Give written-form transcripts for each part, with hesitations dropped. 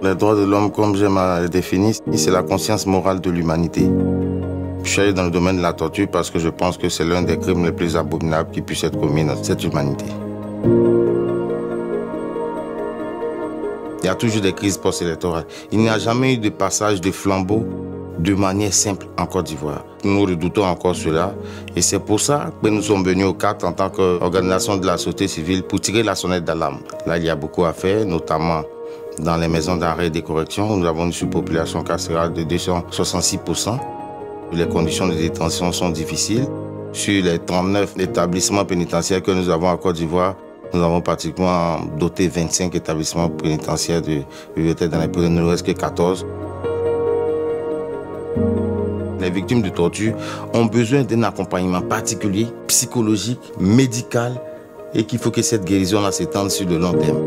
Les droits de l'homme, comme j'aime à les définir, c'est la conscience morale de l'humanité. Je suis allé dans le domaine de la torture parce que je pense que c'est l'un des crimes les plus abominables qui puissent être commis dans cette humanité. Il y a toujours des crises post-électorales. Il n'y a jamais eu de passage de flambeau de manière simple en Côte d'Ivoire. Nous redoutons encore cela et c'est pour ça que nous sommes venus au CAT en tant qu'organisation de la société civile pour tirer la sonnette d'alarme. Là, il y a beaucoup à faire, notamment dans les maisons d'arrêt et de correction. Nous avons une surpopulation carcérale de 266%. Les conditions de détention sont difficiles. Sur les 39 établissements pénitentiaires que nous avons en Côte d'Ivoire, nous avons pratiquement doté 25 établissements pénitentiaires de bibliothèques dans les pays, il ne nous reste que 14. Les victimes de torture ont besoin d'un accompagnement particulier, psychologique, médical, et qu'il faut que cette guérison-là s'étende sur le long terme.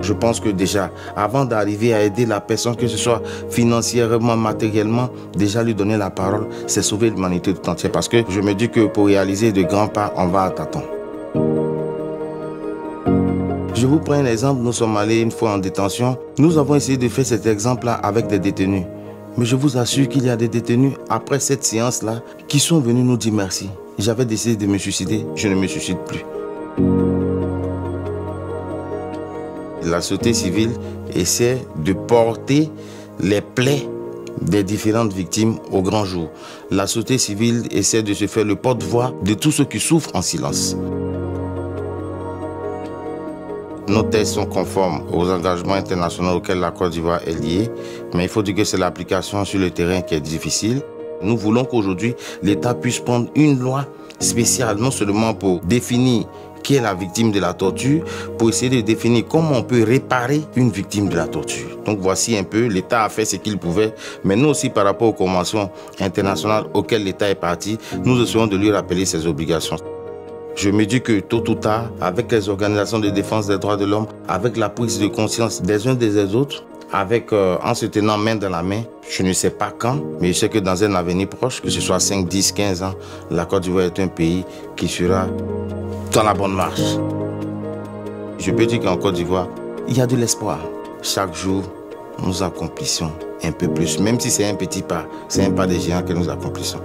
Je pense que déjà, avant d'arriver à aider la personne, que ce soit financièrement, matériellement, déjà lui donner la parole, c'est sauver l'humanité tout entière. Parce que je me dis que pour réaliser de grands pas, on va à tâtons. Je vous prends un exemple, nous sommes allés une fois en détention. Nous avons essayé de faire cet exemple-là avec des détenus. Mais je vous assure qu'il y a des détenus, après cette séance-là, qui sont venus nous dire merci. J'avais décidé de me suicider, je ne me suicide plus. La société civile essaie de porter les plaies des différentes victimes au grand jour. La société civile essaie de se faire le porte-voix de tous ceux qui souffrent en silence. Nos thèses sont conformes aux engagements internationaux auxquels la Côte d'Ivoire est liée, mais il faut dire que c'est l'application sur le terrain qui est difficile. Nous voulons qu'aujourd'hui, l'État puisse prendre une loi spéciale, non seulement pour définir qui est la victime de la torture, pour essayer de définir comment on peut réparer une victime de la torture. Donc voici un peu, l'État a fait ce qu'il pouvait, mais nous aussi par rapport aux conventions internationales auxquelles l'État est parti, nous essayons de lui rappeler ses obligations. Je me dis que tôt ou tard, avec les organisations de défense des droits de l'homme, avec la prise de conscience des uns des autres, en se tenant main dans la main, je ne sais pas quand, mais je sais que dans un avenir proche, que ce soit 5, 10, 15 ans, la Côte d'Ivoire est un pays qui sera dans la bonne marche. Je peux dire qu'en Côte d'Ivoire, il y a de l'espoir. Chaque jour, nous accomplissons un peu plus, même si c'est un petit pas, c'est un pas de géant que nous accomplissons.